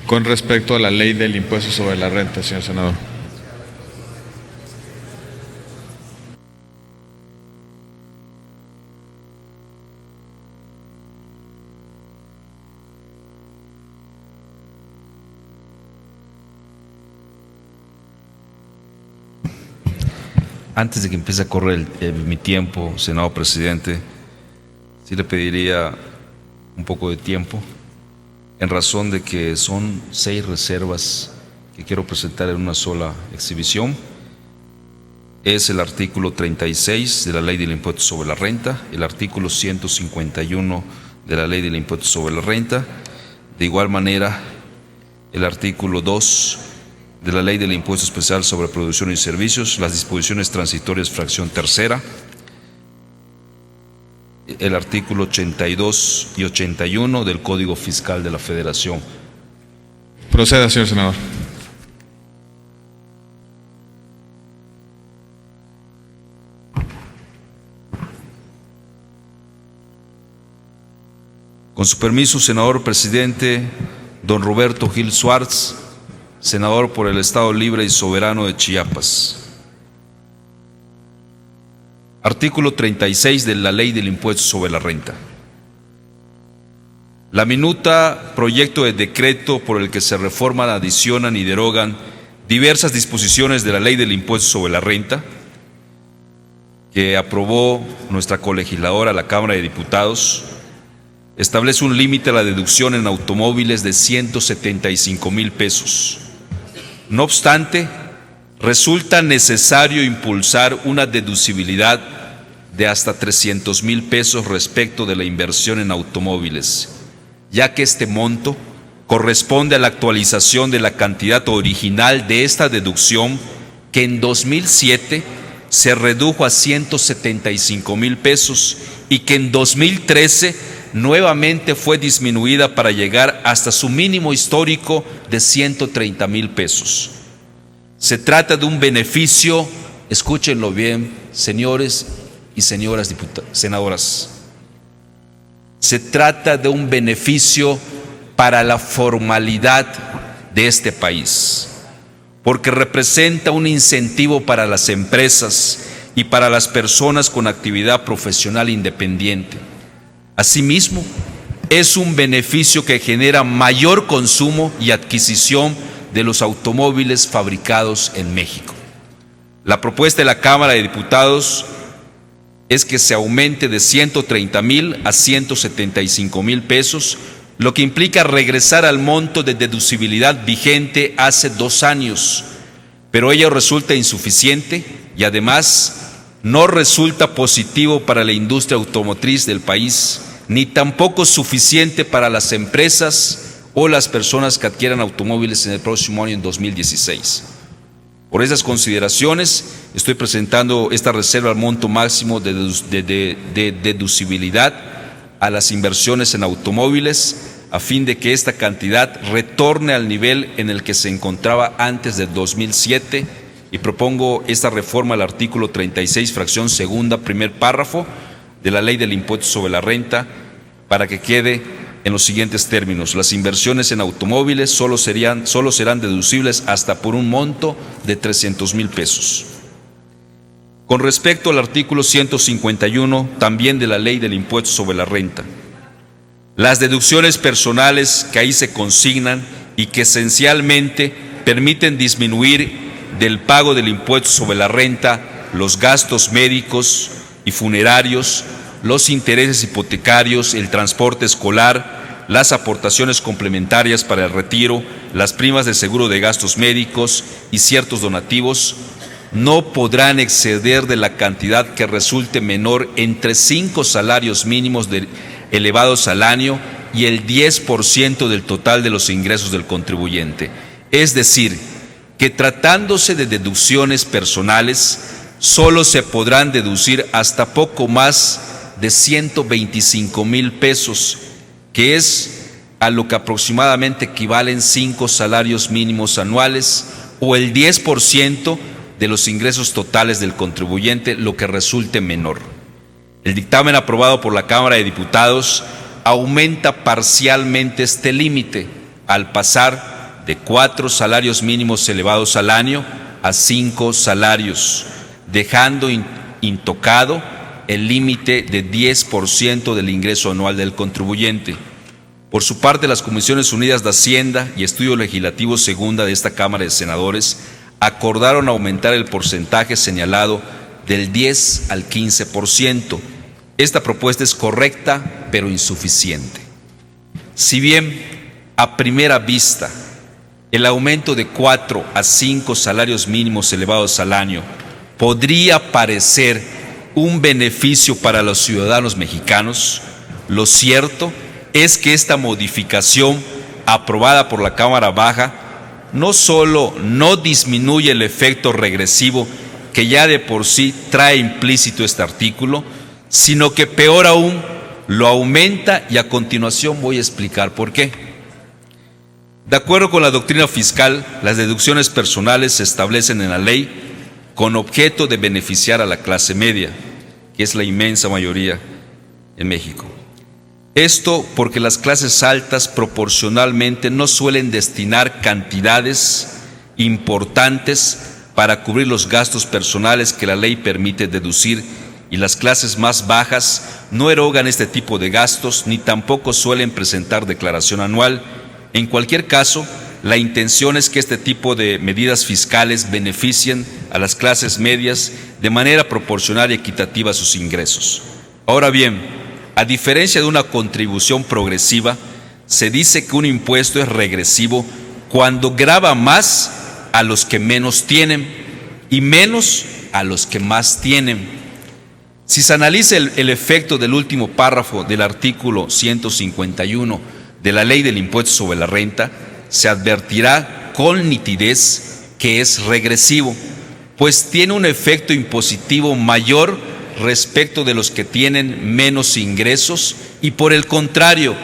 Con respecto a la ley del impuesto sobre la renta, señor senador. Antes de que empiece a correr mi tiempo, senador presidente, sí le pediría un poco de tiempo, en razón de que son 6 reservas que quiero presentar en una sola exhibición. Es el artículo 36 de la Ley del Impuesto sobre la Renta, el artículo 151 de la Ley del Impuesto sobre la Renta, de igual manera el artículo 2 de la Ley del Impuesto Especial sobre Producción y Servicios, las disposiciones transitorias fracción tercera, el artículo 82 y 81 del Código Fiscal de la Federación. Proceda, señor senador. Con su permiso, senador presidente, don Roberto Gil Suárez, senador por el Estado Libre y Soberano de Chiapas. Artículo 36 de la Ley del Impuesto sobre la Renta. La minuta proyecto de decreto por el que se reforman, adicionan y derogan diversas disposiciones de la Ley del Impuesto sobre la Renta, que aprobó nuestra colegisladora, la Cámara de Diputados, establece un límite a la deducción en automóviles de 175,000 pesos. No obstante, resulta necesario impulsar una deducibilidad de hasta 300,000 pesos respecto de la inversión en automóviles, ya que este monto corresponde a la actualización de la cantidad original de esta deducción, que en 2007 se redujo a 175,000 pesos y que en 2013 nuevamente fue disminuida para llegar hasta su mínimo histórico de 130,000 pesos. Se trata de un beneficio, escúchenlo bien, señores y señoras senadoras, se trata de un beneficio para la formalidad de este país, porque representa un incentivo para las empresas y para las personas con actividad profesional independiente. Asimismo, es un beneficio que genera mayor consumo y adquisición de los automóviles fabricados en México. La propuesta de la Cámara de Diputados es que se aumente de 130,000 a 175,000 pesos, lo que implica regresar al monto de deducibilidad vigente hace 2 años, pero ello resulta insuficiente y además no resulta positivo para la industria automotriz del país, ni tampoco suficiente para las empresas o las personas que adquieran automóviles en el próximo año, en 2016. Por esas consideraciones, estoy presentando esta reserva al monto máximo de deducibilidad a las inversiones en automóviles, a fin de que esta cantidad retorne al nivel en el que se encontraba antes del 2007, y propongo esta reforma al artículo 36, fracción segunda, primer párrafo de la Ley del Impuesto sobre la Renta, para que quede en los siguientes términos: las inversiones en automóviles solo serán deducibles hasta por un monto de 300,000 pesos. Con respecto al artículo 151, también de la Ley del Impuesto sobre la Renta, las deducciones personales que ahí se consignan y que esencialmente permiten disminuir del pago del impuesto sobre la renta los gastos médicos y funerarios, los intereses hipotecarios, el transporte escolar, las aportaciones complementarias para el retiro, las primas de seguro de gastos médicos y ciertos donativos, no podrán exceder de la cantidad que resulte menor entre 5 salarios mínimos elevados al año y el 10% del total de los ingresos del contribuyente. Es decir, que tratándose de deducciones personales, solo se podrán deducir hasta poco más de 125,000 pesos, que es a lo que aproximadamente equivalen 5 salarios mínimos anuales o el 10% de los ingresos totales del contribuyente, lo que resulte menor. El dictamen aprobado por la Cámara de Diputados aumenta parcialmente este límite al pasar de 4 salarios mínimos elevados al año a 5 salarios, dejando intocado el límite de 10% del ingreso anual del contribuyente. Por su parte, las Comisiones Unidas de Hacienda y Estudio Legislativo Segunda de esta Cámara de Senadores acordaron aumentar el porcentaje señalado del 10 al 15%. Esta propuesta es correcta, pero insuficiente. Si bien, a primera vista, el aumento de 4 a 5 salarios mínimos elevados al año podría parecer un beneficio para los ciudadanos mexicanos, lo cierto es que esta modificación aprobada por la Cámara Baja no solo no disminuye el efecto regresivo que ya de por sí trae implícito este artículo, sino que peor aún lo aumenta, y a continuación voy a explicar por qué. De acuerdo con la doctrina fiscal, las deducciones personales se establecen en la ley con objeto de beneficiar a la clase media, que es la inmensa mayoría en México. Esto porque las clases altas proporcionalmente no suelen destinar cantidades importantes para cubrir los gastos personales que la ley permite deducir, y las clases más bajas no erogan este tipo de gastos ni tampoco suelen presentar declaración anual. En cualquier caso, la intención es que este tipo de medidas fiscales beneficien a las clases medias de manera proporcional y equitativa a sus ingresos. Ahora bien, a diferencia de una contribución progresiva, se dice que un impuesto es regresivo cuando grava más a los que menos tienen y menos a los que más tienen. Si se analiza el efecto del último párrafo del artículo 151 de la Ley del Impuesto sobre la Renta, se advertirá con nitidez que es regresivo, pues tiene un efecto impositivo mayor respecto de los que tienen menos ingresos y, por el contrario,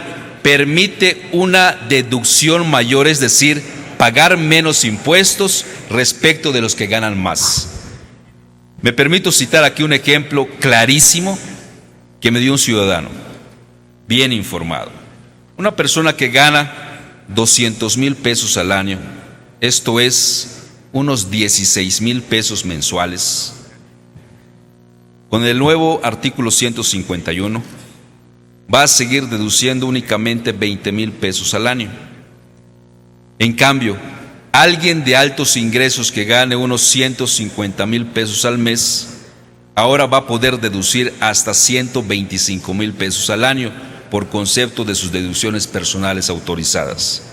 permite una deducción mayor, es decir, pagar menos impuestos respecto de los que ganan más. Me permito citar aquí un ejemplo clarísimo que me dio un ciudadano bien informado. Una persona que gana 200,000 pesos al año, esto es unos 16,000 pesos mensuales. Con el nuevo artículo 151 va a seguir deduciendo únicamente 20,000 pesos al año. En cambio, alguien de altos ingresos que gane unos 150,000 pesos al mes, ahora va a poder deducir hasta 125,000 pesos al año por concepto de sus deducciones personales autorizadas.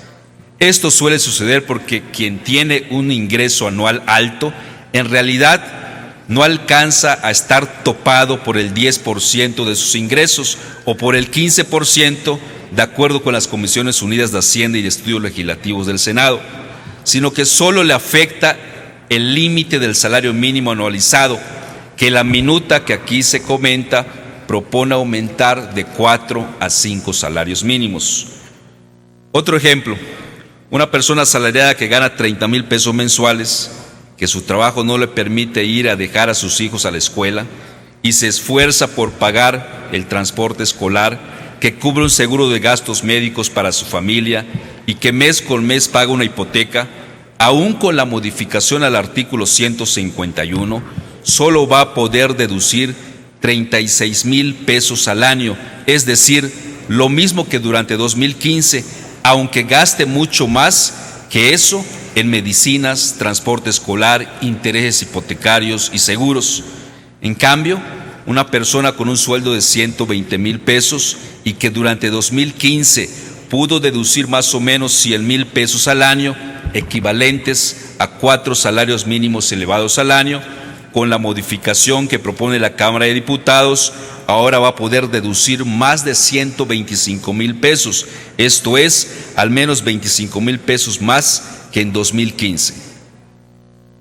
Esto suele suceder porque quien tiene un ingreso anual alto, en realidad no alcanza a estar topado por el 10% de sus ingresos o por el 15%, de acuerdo con las Comisiones Unidas de Hacienda y de Estudios Legislativos del Senado, sino que solo le afecta el límite del salario mínimo anualizado, que la minuta que aquí se comenta propone aumentar de 4 a 5 salarios mínimos. Otro ejemplo, una persona asalariada que gana 30,000 pesos mensuales, que su trabajo no le permite ir a dejar a sus hijos a la escuela y se esfuerza por pagar el transporte escolar, que cubre un seguro de gastos médicos para su familia y que mes con mes paga una hipoteca, aún con la modificación al artículo 151, solo va a poder deducir 36,000 pesos al año, es decir, lo mismo que durante 2015, aunque gaste mucho más que eso en medicinas, transporte escolar, intereses hipotecarios y seguros. En cambio, una persona con un sueldo de 120,000 pesos y que durante 2015 pudo deducir más o menos 100,000 pesos al año, equivalentes a 4 salarios mínimos elevados al año, con la modificación que propone la Cámara de Diputados, ahora va a poder deducir más de 125,000 pesos, esto es, al menos 25,000 pesos más que en 2015.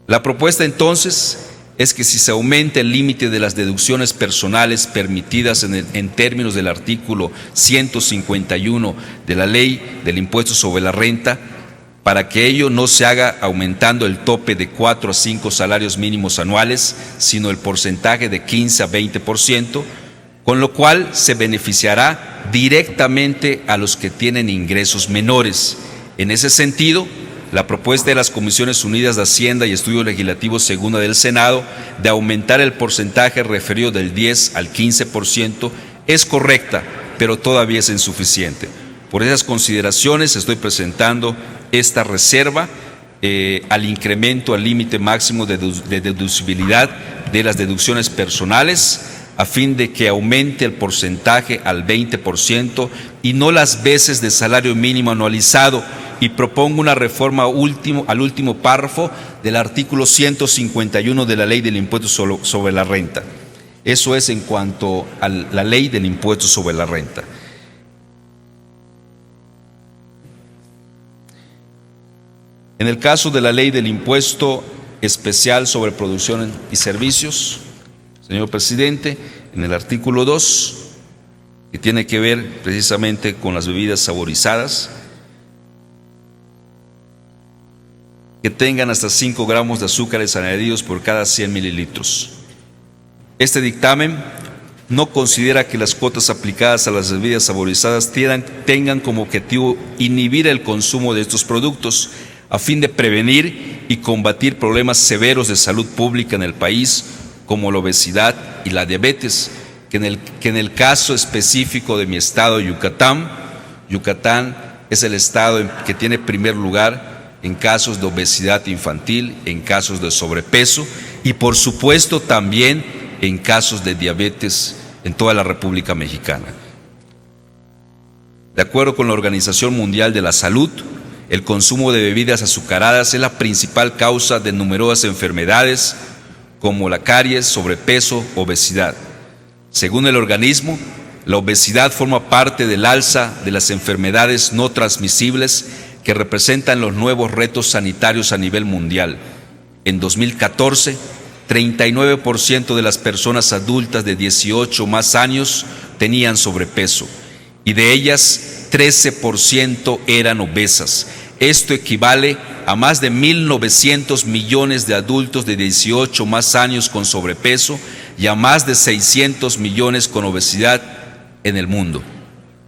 La propuesta entonces es que si se aumenta el límite de las deducciones personales permitidas en términos del artículo 151 de la Ley del Impuesto sobre la Renta, para que ello no se haga aumentando el tope de 4 a 5 salarios mínimos anuales, sino el porcentaje de 15 a 20%, con lo cual se beneficiará directamente a los que tienen ingresos menores. En ese sentido, la propuesta de las Comisiones Unidas de Hacienda y Estudios Legislativos Segunda del Senado de aumentar el porcentaje referido del 10 al 15% es correcta, pero todavía es insuficiente. Por esas consideraciones estoy presentando esta reserva al incremento al límite máximo de deducibilidad de las deducciones personales, a fin de que aumente el porcentaje al 20% y no las veces de salario mínimo anualizado, y propongo una reforma al último párrafo del artículo 151 de la Ley del Impuesto sobre la Renta. Eso es en cuanto a la Ley del Impuesto sobre la Renta. En el caso de la Ley del Impuesto Especial sobre Producción y Servicios, señor presidente, en el artículo 2, que tiene que ver precisamente con las bebidas saborizadas, que tengan hasta 5 gramos de azúcares añadidos por cada 100 mililitros. Este dictamen no considera que las cuotas aplicadas a las bebidas saborizadas tengan como objetivo inhibir el consumo de estos productos, a fin de prevenir y combatir problemas severos de salud pública en el país, como la obesidad y la diabetes, que en el caso específico de mi estado, Yucatán es el estado que tiene primer lugar en casos de obesidad infantil, en casos de sobrepeso y por supuesto también en casos de diabetes en toda la República Mexicana. De acuerdo con la Organización Mundial de la Salud, el consumo de bebidas azucaradas es la principal causa de numerosas enfermedades como la caries, sobrepeso, obesidad. Según el organismo, la obesidad forma parte del alza de las enfermedades no transmisibles que representan los nuevos retos sanitarios a nivel mundial. En 2014, 39% de las personas adultas de 18 o más años tenían sobrepeso y de ellas 13% eran obesas. Esto equivale a más de 1.900 millones de adultos de 18 o más años con sobrepeso y a más de 600 millones con obesidad en el mundo.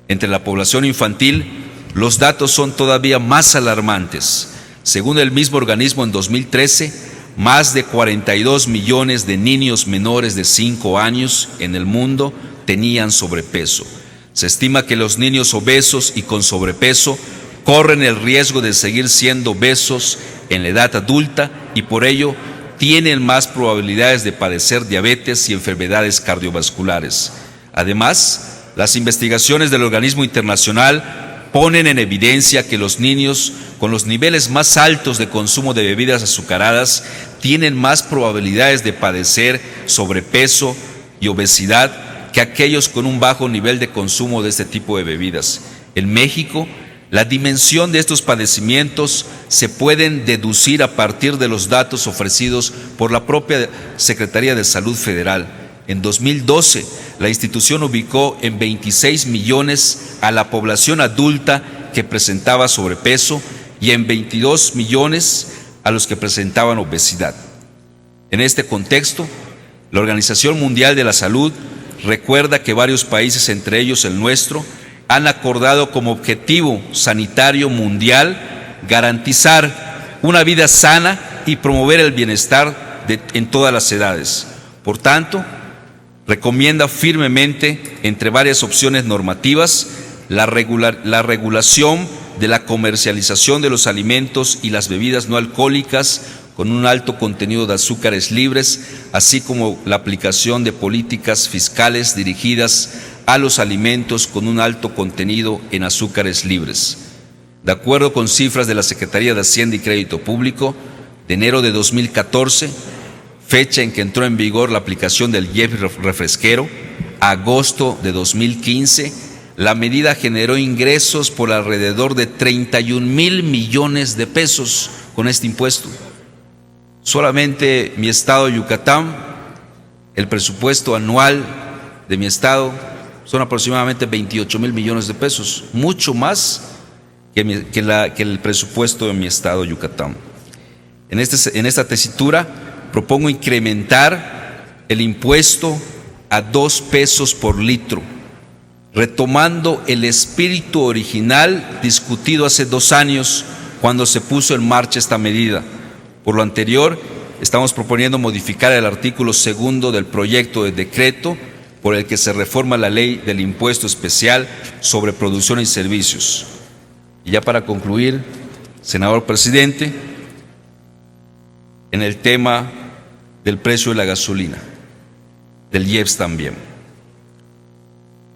Entre la población infantil, los datos son todavía más alarmantes. Según el mismo organismo, en 2013, más de 42 millones de niños menores de 5 años en el mundo tenían sobrepeso. Se estima que los niños obesos y con sobrepeso corren el riesgo de seguir siendo obesos en la edad adulta y por ello tienen más probabilidades de padecer diabetes y enfermedades cardiovasculares. Además, las investigaciones del organismo internacional ponen en evidencia que los niños con los niveles más altos de consumo de bebidas azucaradas tienen más probabilidades de padecer sobrepeso y obesidad que aquellos con un bajo nivel de consumo de este tipo de bebidas. En México, la dimensión de estos padecimientos se pueden deducir a partir de los datos ofrecidos por la propia Secretaría de Salud Federal. En 2012, la institución ubicó en 26 millones a la población adulta que presentaba sobrepeso y en 22 millones a los que presentaban obesidad. En este contexto, la Organización Mundial de la Salud recuerda que varios países, entre ellos el nuestro, han acordado como objetivo sanitario mundial garantizar una vida sana y promover el bienestar en todas las edades. Por tanto, recomienda firmemente, entre varias opciones normativas, la regulación de la comercialización de los alimentos y las bebidas no alcohólicas con un alto contenido de azúcares libres, así como la aplicación de políticas fiscales dirigidas a los alimentos con un alto contenido en azúcares libres. De acuerdo con cifras de la Secretaría de Hacienda y Crédito Público, de enero de 2014, fecha en que entró en vigor la aplicación del IEPS refresquero, a agosto de 2015, la medida generó ingresos por alrededor de 31,000 millones de pesos con este impuesto. Solamente mi estado, Yucatán, el presupuesto anual de mi estado son aproximadamente 28,000 millones de pesos, mucho más que el presupuesto de mi estado, Yucatán. En esta tesitura propongo incrementar el impuesto a 2 pesos por litro, retomando el espíritu original discutido hace 2 años cuando se puso en marcha esta medida. Por lo anterior, estamos proponiendo modificar el artículo 2 del proyecto de decreto por el que se reforma la ley del impuesto especial sobre producción y servicios. Y ya para concluir, senador presidente, en el tema del precio de la gasolina, del IEPS también.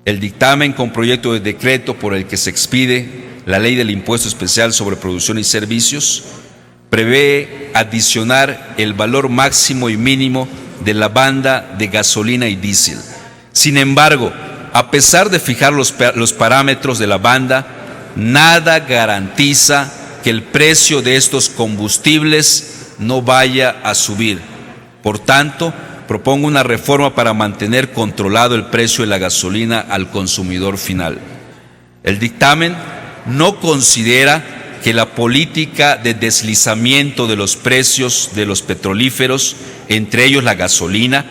El dictamen con proyecto de decreto por el que se expide la ley del impuesto especial sobre producción y servicios prevé adicionar el valor máximo y mínimo de la banda de gasolina y diésel. Sin embargo, a pesar de fijar los parámetros de la banda, nada garantiza que el precio de estos combustibles no vaya a subir. Por tanto, propongo una reforma para mantener controlado el precio de la gasolina al consumidor final. El dictamen no considera que la política de deslizamiento de los precios de los petrolíferos, entre ellos la gasolina,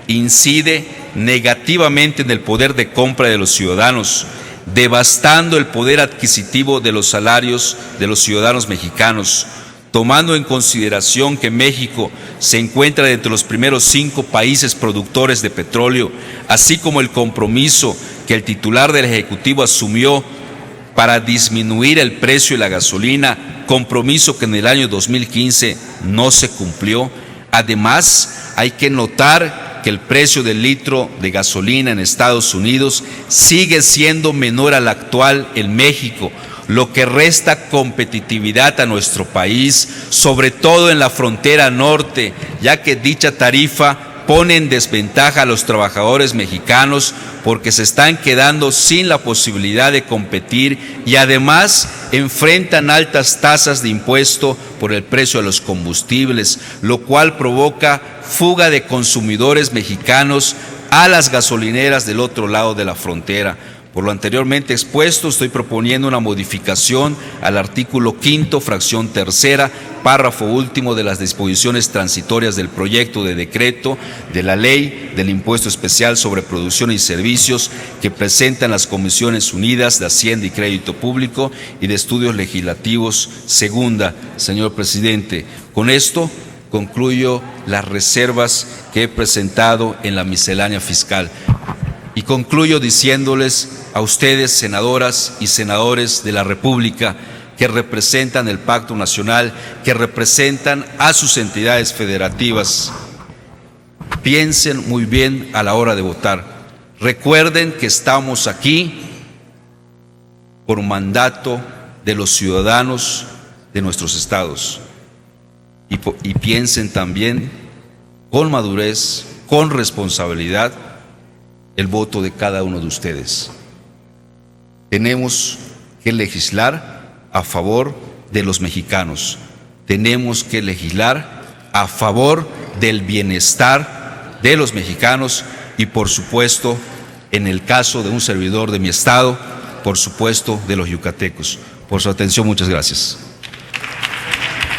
incide negativamente en el poder de compra de los ciudadanos, devastando el poder adquisitivo de los salarios de los ciudadanos mexicanos, tomando en consideración que México se encuentra entre los primeros 5 países productores de petróleo, así como el compromiso que el titular del Ejecutivo asumió para disminuir el precio de la gasolina, compromiso que en el año 2015 no se cumplió. Además, hay que notar que el precio del litro de gasolina en Estados Unidos sigue siendo menor al actual en México, lo que resta competitividad a nuestro país, sobre todo en la frontera norte, ya que dicha tarifa pone en desventaja a los trabajadores mexicanos porque se están quedando sin la posibilidad de competir y además enfrentan altas tasas de impuesto por el precio de los combustibles, lo cual provoca fuga de consumidores mexicanos a las gasolineras del otro lado de la frontera. Por lo anteriormente expuesto, estoy proponiendo una modificación al artículo 5, fracción 3, párrafo último de las disposiciones transitorias del proyecto de decreto de la ley del impuesto especial sobre producción y servicios que presentan las Comisiones Unidas de Hacienda y Crédito Público y de Estudios Legislativos segunda. Señor presidente, con esto concluyo las reservas que he presentado en la miscelánea fiscal. Y concluyo diciéndoles a ustedes, senadoras y senadores de la República, que representan el Pacto Nacional, que representan a sus entidades federativas, piensen muy bien a la hora de votar. Recuerden que estamos aquí por mandato de los ciudadanos de nuestros estados. Y piensen también con madurez, con responsabilidad, el voto de cada uno de ustedes. Tenemos que legislar a favor de los mexicanos. Tenemos que legislar a favor del bienestar de los mexicanos y, por supuesto, en el caso de un servidor de mi estado, por supuesto, de los yucatecos. Por su atención, muchas gracias.